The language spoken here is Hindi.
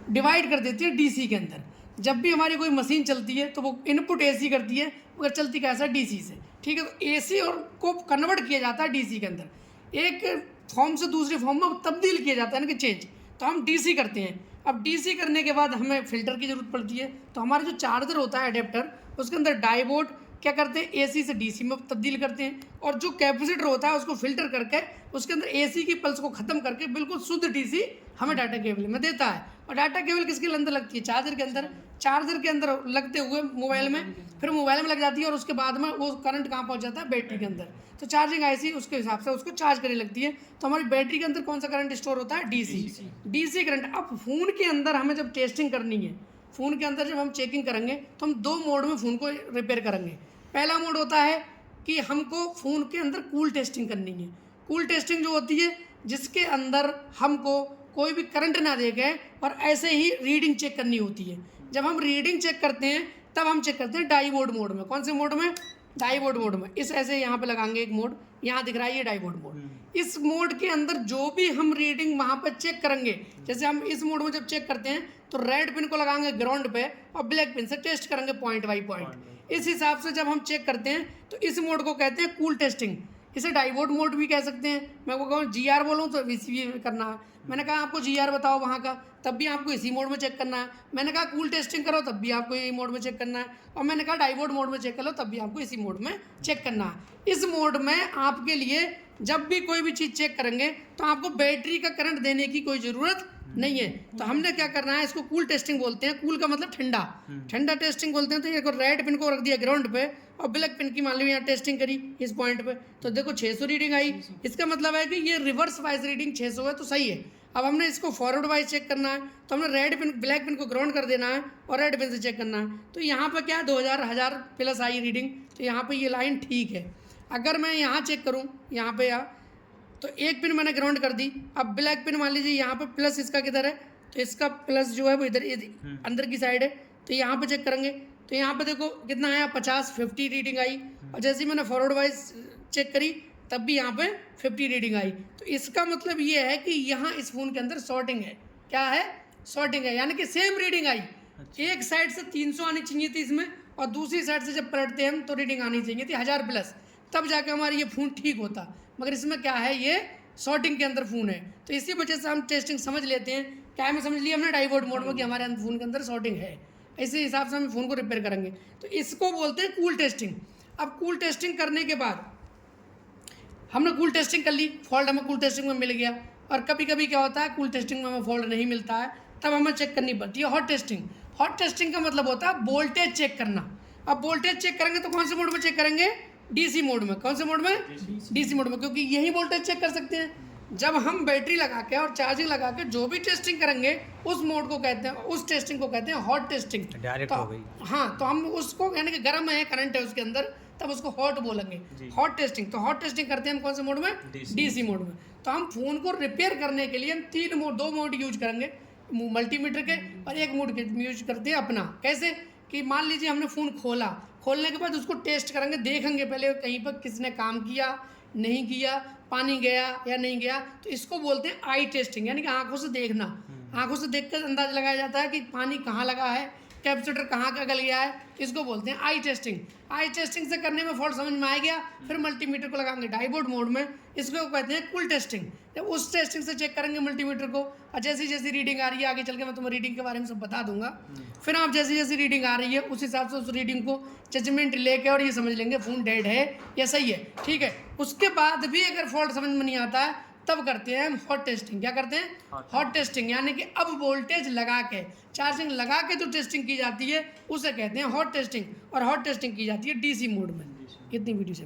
डिवाइड कर देती है डीसी के अंदर। जब भी हमारी कोई मशीन चलती है तो वो इनपुट एसी करती है, मगर चलती कैसा डीसी से, ठीक है। तो एसी और को कन्वर्ट किया जाता है डीसी के अंदर, एक फॉर्म से दूसरी फॉर्म में तब्दील किया जाता है ना कि चेंज। तो हम डीसी करते हैं। अब डीसी करने के बाद हमें फ़िल्टर की ज़रूरत पड़ती है। तो हमारा जो चार्जर होता है अडेप्टर, उसके अंदर डायोड क्या करते हैं, एसी से डीसी में तब्दील करते हैं। और जो कैपेसिटर होता है उसको फ़िल्टर करके उसके अंदर एसी की पल्स को ख़त्म करके बिल्कुल शुद्ध डीसी हमें डाटा केबल में देता है। और डाटा केबल किसके अंदर लगती है, चार्जर के अंदर। चार्जर के अंदर लगते हुए मोबाइल में, फिर मोबाइल में लग जाती है और उसके बाद में वो करंट कहाँ पहुँच जाता है, बैटरी के अंदर। तो चार्जिंग आईसी उसके हिसाब से उसको चार्ज करने लगती है। तो हमारी बैटरी के अंदर कौन सा करंट स्टोर होता है, डीसी करंट। अब फ़ोन के अंदर हमें जब टेस्टिंग करनी है, फ़ोन के अंदर जब हम चेकिंग करेंगे तो हम 2 मोड में फ़ोन को रिपेयर करेंगे। पहला मोड होता है कि हमको फ़ोन के अंदर कूल टेस्टिंग करनी है। कूल टेस्टिंग जो होती है जिसके अंदर हमको कोई भी करंट ना दे गए और ऐसे ही रीडिंग चेक करनी होती है। जब हम रीडिंग चेक करते हैं तब हम चेक करते हैं डायोड मोड में। कौन से मोड में, डायोड मोड में। इस ऐसे यहाँ पे लगाएंगे एक मोड, यहाँ दिख रहा है ये डायोड मोड। इस मोड के अंदर जो भी हम रीडिंग वहाँ पे चेक करेंगे, जैसे हम इस मोड में जब चेक करते हैं तो रेड पिन को लगाएंगे ग्राउंड पे और ब्लैक पिन से टेस्ट करेंगे पॉइंट बाई पॉइंट। इस हिसाब से जब हम चेक करते हैं तो इस मोड को कहते हैं कूल टेस्टिंग। इसे डायोड मोड भी कह सकते हैं। मैं वो कहूँ GR बोलूँ तो इसी करना है। मैंने कहा आपको GR बताओ वहाँ का, तब भी आपको इसी मोड में चेक करना है। मैंने कहा कूल टेस्टिंग करो, तब भी आपको यही मोड में चेक करना है। और मैंने कहा डायोड मोड में चेक कर लो, तब भी आपको इसी मोड में चेक करना है। इस मोड में आपके लिए जब भी कोई भी चीज़ चेक करेंगे तो आपको बैटरी का करंट देने की कोई ज़रूरत नहीं है। तो हमने क्या करना है, इसको कूल टेस्टिंग बोलते हैं। कूल का मतलब ठंडा, ठंडा टेस्टिंग बोलते हैं। तो ये रेड पिन को रख दिया ग्राउंड पे और ब्लैक पिन की मान लो यहाँ टेस्टिंग करी इस पॉइंट पे, तो देखो 600 रीडिंग आई। इसका मतलब है कि ये रिवर्स वाइज रीडिंग 600 है, तो सही है। अब हमने इसको फॉरवर्ड वाइज चेक करना है तो हमने रेड पिन ब्लैक पिन को ग्राउंड कर देना है और रेड पिन से चेक करना है। तो यहाँ पर क्या 1000 प्लस आई रीडिंग, तो यहाँ पर ये लाइन ठीक है। अगर मैं यहाँ चेक करूँ, यहाँ पे तो एक पिन मैंने ग्राउंड कर दी। अब ब्लैक पिन मान लीजिए यहाँ पे प्लस, इसका किधर है, तो इसका प्लस जो है वो इधर अंदर की साइड है। तो यहाँ पे चेक करेंगे तो यहाँ पे देखो कितना आया, 50 रीडिंग आई। और जैसे ही मैंने फॉरवर्ड वाइज चेक करी तब भी यहाँ पे 50 रीडिंग आई। तो इसका मतलब ये है कि यहाँ इस फ़ोन के अंदर शॉर्टिंग है। क्या है, शॉर्टिंग है, यानी कि सेम रीडिंग आई। एक साइड से 300 आनी चाहिए थी इसमें और दूसरी साइड से जब पलटते हम तो रीडिंग आनी चाहिए थी 1000 प्लस, तब जाके हमारी ये फ़ोन ठीक होता। मगर इसमें क्या है, ये शॉर्टिंग के अंदर फ़ोन है। तो इसी वजह से हम टेस्टिंग समझ लेते हैं। क्या है, समझ लिया हमने डायोड मोड में कि हमारे फ़ोन के अंदर शॉर्टिंग है। इसी हिसाब से हम फ़ोन को रिपेयर करेंगे। तो इसको बोलते हैं कूल टेस्टिंग। अब कूल टेस्टिंग करने के बाद हमने कूल टेस्टिंग कर ली, फॉल्ट हमें कूल टेस्टिंग में मिल गया। और कभी कभी क्या होता है, कूल टेस्टिंग में हमें फॉल्ट नहीं मिलता है, तब हमें चेक करनी पड़ती है हॉट टेस्टिंग। हॉट टेस्टिंग का मतलब होता है वोल्टेज चेक करना। अब वोल्टेज चेक करेंगे तो कौन से मोड में चेक करेंगे, डीसी मोड में। कौन से मोड में, डीसी मोड में, क्योंकि यही वोल्टेज चेक कर सकते हैं। जब हम बैटरी लगा के और चार्जिंग लगा के जो भी टेस्टिंग करेंगे उस मोड को कहते हैं, उस टेस्टिंग को कहते हैं हॉट टेस्टिंग। डायरेक्ट हो गई। हाँ, तो हम उसको यानी कि गर्म है, करंट है उसके अंदर, तब उसको हॉट बोलेंगे, हॉट टेस्टिंग। तो हॉट टेस्टिंग करते हैं हम कौन से मोड में, डीसी मोड में। तो हम फ़ोन को रिपेयर करने के लिए हम 2 मोड यूज करेंगे, मल्टीमीटर के, और एक मोड के यूज करते हैं अपना। कैसे कि मान लीजिए हमने फ़ोन खोला, खोलने के बाद उसको टेस्ट करेंगे, देखेंगे पहले कहीं पर किसने काम किया नहीं किया, पानी गया या नहीं गया। तो इसको बोलते हैं आई टेस्टिंग, यानी कि आंखों से देखना। आंखों से देखकर अंदाज़ लगाया जाता है कि पानी कहाँ लगा है, कैपेसिटर कहाँ का गल गया है, इसको बोलते हैं आई टेस्टिंग। आई टेस्टिंग से करने में फॉल्ट समझ में आ गया, फिर मल्टीमीटर को लगाएंगे डायोड मोड में, इसको कहते हैं कूल टेस्टिंग। जब उस टेस्टिंग से चेक करेंगे मल्टीमीटर को, और जैसी जैसी रीडिंग आ रही है, आगे चल के मैं तुम्हें रीडिंग के बारे में सब बता दूंगा। फिर आप जैसी जैसी रीडिंग आ रही है उस हिसाब से उस रीडिंग को जजमेंट लेके और ये समझ लेंगे फ़ोन डेड है या सही है, ठीक है। उसके बाद भी अगर फॉल्ट समझ में नहीं आता है तब करते हैं हम हॉट टेस्टिंग। क्या करते हैं, हॉट टेस्टिंग, यानी कि अब वोल्टेज लगा के, चार्जिंग लगा के जो टेस्टिंग की जाती है उसे कहते हैं हॉट टेस्टिंग। और हॉट टेस्टिंग की जाती है डीसी मोड में। कितनी वीडियो से